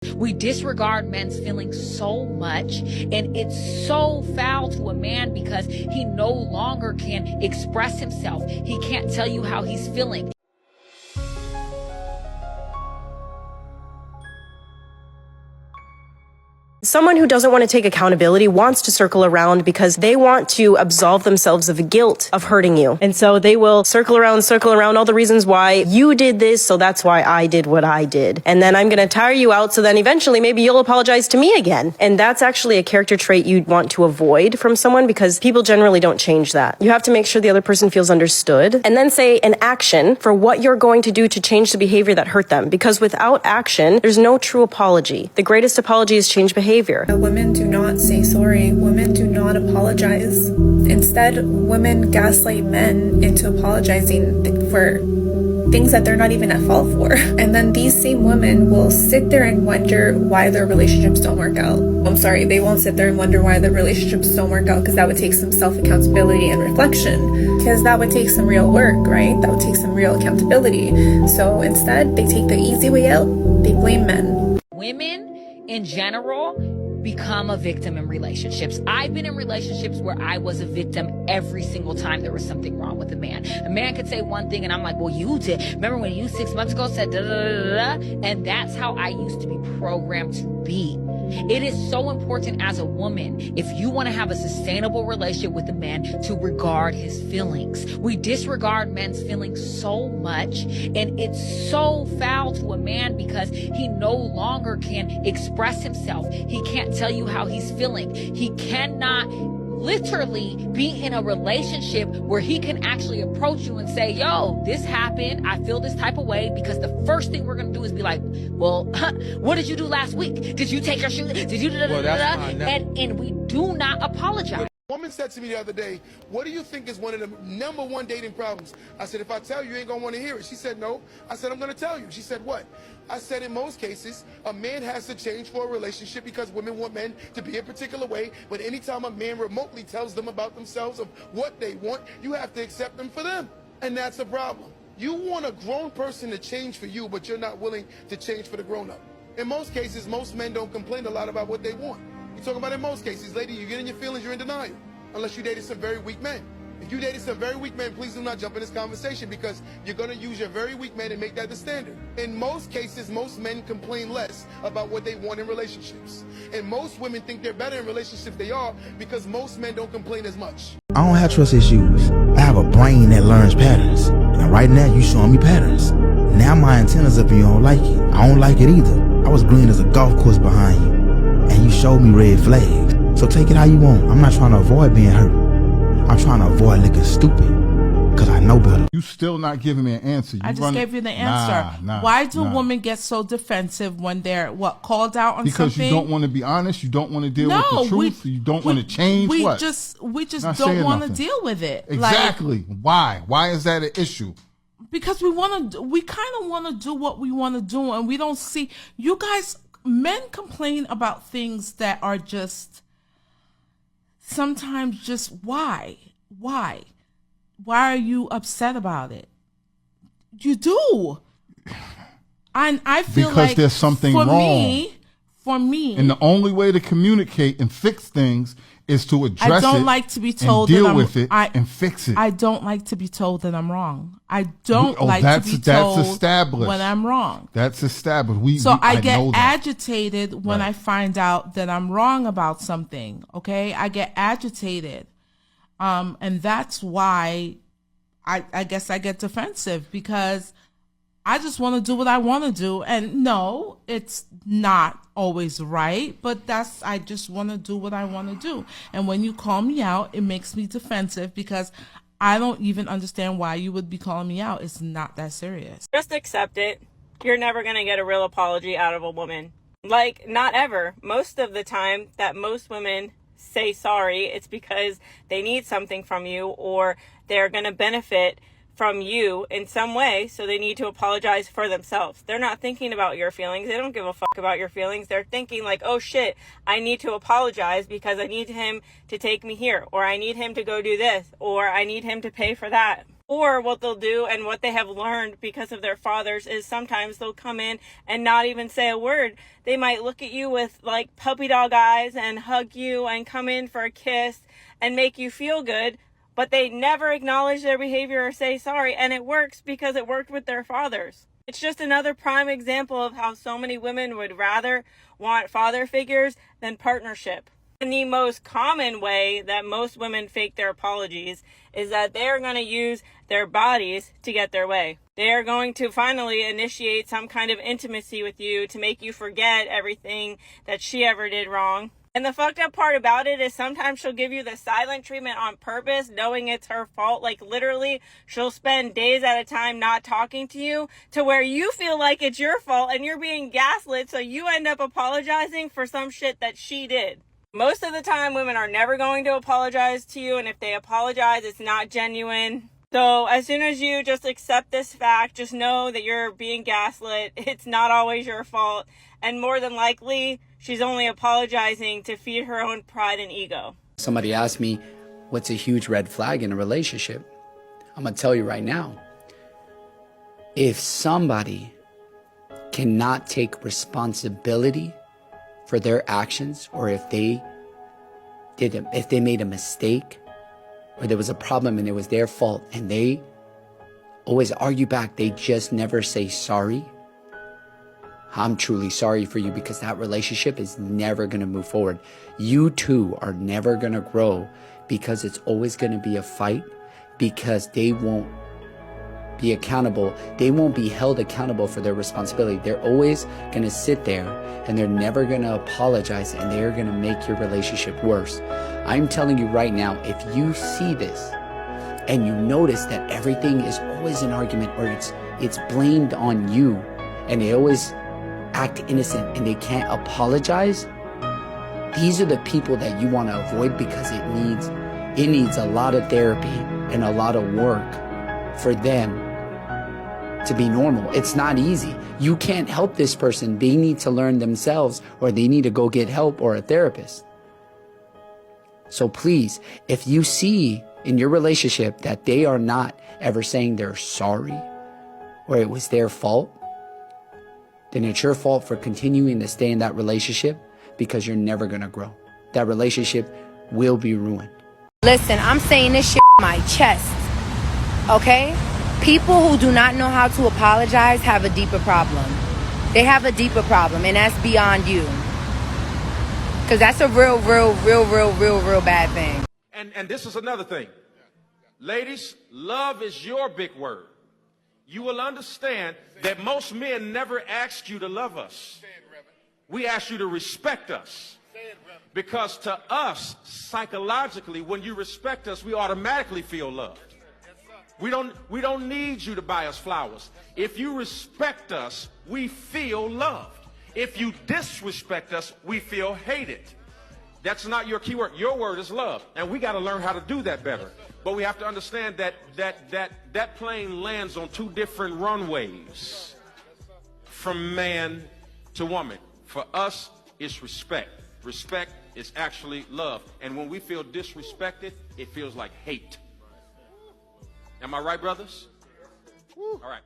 We disregard men's feelings so much, and it's so foul to a man because he no longer can express himself. He can't tell you how he's feeling. Someone who doesn't want to take accountability wants to circle around because they want to absolve themselves of the guilt of hurting you. And so they will circle around all the reasons why you did this, so that's why I did what I did. And then I'm going to tire you out, so then eventually maybe you'll apologize to me again. And that's actually a character trait you'd want to avoid from someone, because people generally don't change that. You have to make sure the other person feels understood, and then say an action for what you're going to do to change the behavior that hurt them. Because without action, there's no true apology. The greatest apology is change behavior. Women do not say sorry. Women do not apologize. Instead, women gaslight men into apologizing for things that they're not even at fault for. And then these same women will sit there and wonder why their relationships don't work out. I'm sorry, they won't sit there and wonder why their relationships don't work out, because that would take some self-accountability and reflection. Because that would take some real work, right? That would take some real accountability. So instead, they take the easy way out. They blame men. Women in general become a victim in relationships. I've been in relationships where I was a victim every single time there was something wrong with a man. A man could say one thing and I'm like, well, you did. Remember when you 6 months ago said da da da da da? And that's how I used to be programmed to be. It is so important as a woman, if you want to have a sustainable relationship with a man, to regard his feelings. We disregard men's feelings so much, and it's so foul to a man because he no longer can express himself. He can't tell you how he's feeling. He cannot literally be in a relationship where he can actually approach you and say, yo, this happened, I feel this type of way, because the first thing we're going to do is be like, well, what did you do last week? Did you take your shoes? Did you and we do not apologize. A woman said to me the other day, what do you think is one of the #1 dating problems? I said, if I tell you, you ain't gonna want to hear it. She said, no. I said, I'm gonna tell you. She said, what? I said, in most cases, a man has to change for a relationship because women want men to be a particular way. But anytime a man remotely tells them about themselves, of what they want, you have to accept them for them. And that's a problem. You want a grown person to change for you, but you're not willing to change for the grown-up. In most cases, most men don't complain a lot about what they want. You're talking about in most cases, lady, you get in your feelings, you're in denial. Unless you dated some very weak men. If you dated some very weak men, please do not jump in this conversation, because you're going to use your very weak men and make that the standard. In most cases, most men complain less about what they want in relationships. And most women think they're better in relationships they are, because most men don't complain as much. I don't have trust issues. I have a brain that learns patterns. And right now, you showing me patterns. Now my antenna's up and you don't like it. I don't like it either. I was green as a golf course behind you. And you showed me red flags. So take it how you want. I'm not trying to avoid being hurt. I'm trying to avoid looking stupid, because I know better. You still not giving me an answer. I just gave you the answer. Why do women get so defensive when they're called out on because something? You don't want to be honest. You don't want to deal with the truth. You don't want to change. We what? just don't want to deal with it. Exactly. Why? Why is that an issue? Because we kind of want to do what we want to do, and we don't see you guys. Men complain about things that are just sometimes just why are you upset about it? You do. And I feel because there's something wrong. For me, and the only way to communicate and fix things is to address it. I don't like to be told and deal that with it and fix it. I don't like to be told that I'm wrong. I don't like to be told when I'm wrong. That's established. I get agitated when I find out that I'm wrong about something. Okay, I get agitated, and that's why I guess I get defensive, because I just want to do what I want to do. And no, it's not always right, but I just want to do what I want to do. And when you call me out, it makes me defensive, because I don't even understand why you would be calling me out. It's not that serious. Just accept it. You're never going to get a real apology out of a woman. Like, not ever. Most of the time that most women say sorry, it's because they need something from you, or they're going to benefit from you in some way, so they need to apologize for themselves. They're not thinking about your feelings. They don't give a fuck about your feelings. They're thinking like, oh shit, I need to apologize because I need him to take me here, or I need him to go do this, or I need him to pay for that. Or what they'll do and what they have learned because of their fathers is sometimes they'll come in and not even say a word. They might look at you with like puppy dog eyes and hug you and come in for a kiss and make you feel good, but they never acknowledge their behavior or say sorry. And it works because it worked with their fathers. It's just another prime example of how so many women would rather want father figures than partnership. And the most common way that most women fake their apologies is that they are going to use their bodies to get their way. They are going to finally initiate some kind of intimacy with you to make you forget everything that she ever did wrong. And the fucked up part about it is sometimes she'll give you the silent treatment on purpose, knowing it's her fault. Like literally, she'll spend days at a time not talking to you to where you feel like it's your fault and you're being gaslit, so you end up apologizing for some shit that she did. Most of the time, women are never going to apologize to you, and if they apologize, it's not genuine. So as soon as you just accept this fact, just know that you're being gaslit. It's not always your fault, and more than likely, she's only apologizing to feed her own pride and ego. Somebody asked me, what's a huge red flag in a relationship? I'm going to tell you right now. If somebody cannot take responsibility for their actions, or if they made a mistake, or there was a problem and it was their fault, and they always argue back, they just never say sorry, I'm truly sorry for you, because that relationship is never going to move forward. You two are never going to grow, because it's always going to be a fight, because they won't be accountable. They won't be held accountable for their responsibility. They're always going to sit there and they're never going to apologize, and they're going to make your relationship worse. I'm telling you right now, if you see this and you notice that everything is always an argument, or it's blamed on you, and they always act innocent and they can't apologize, these are the people that you want to avoid, because it needs a lot of therapy and a lot of work for them to be normal. It's not easy. You can't help this person. They need to learn themselves, or they need to go get help or a therapist. So please, if you see in your relationship that they are not ever saying they're sorry, or it was their fault, then it's your fault for continuing to stay in that relationship, because you're never going to grow. That relationship will be ruined. Listen, I'm saying this shit on my chest, okay? People who do not know how to apologize have a deeper problem. They have a deeper problem, and that's beyond you. Because that's a real bad thing. And this is another thing. Ladies, love is your big word. You will understand that most men never ask you to love us. We ask you to respect us. Because to us, psychologically, when you respect us, we automatically feel loved. We don't need you to buy us flowers. If you respect us, we feel loved. If you disrespect us, we feel hated. That's not your key word. Your word is love. And we got to learn how to do that better. But we have to understand that plane lands on two different runways, from man to woman. For us, it's respect. Respect is actually love. And when we feel disrespected, it feels like hate. Am I right, brothers? All right.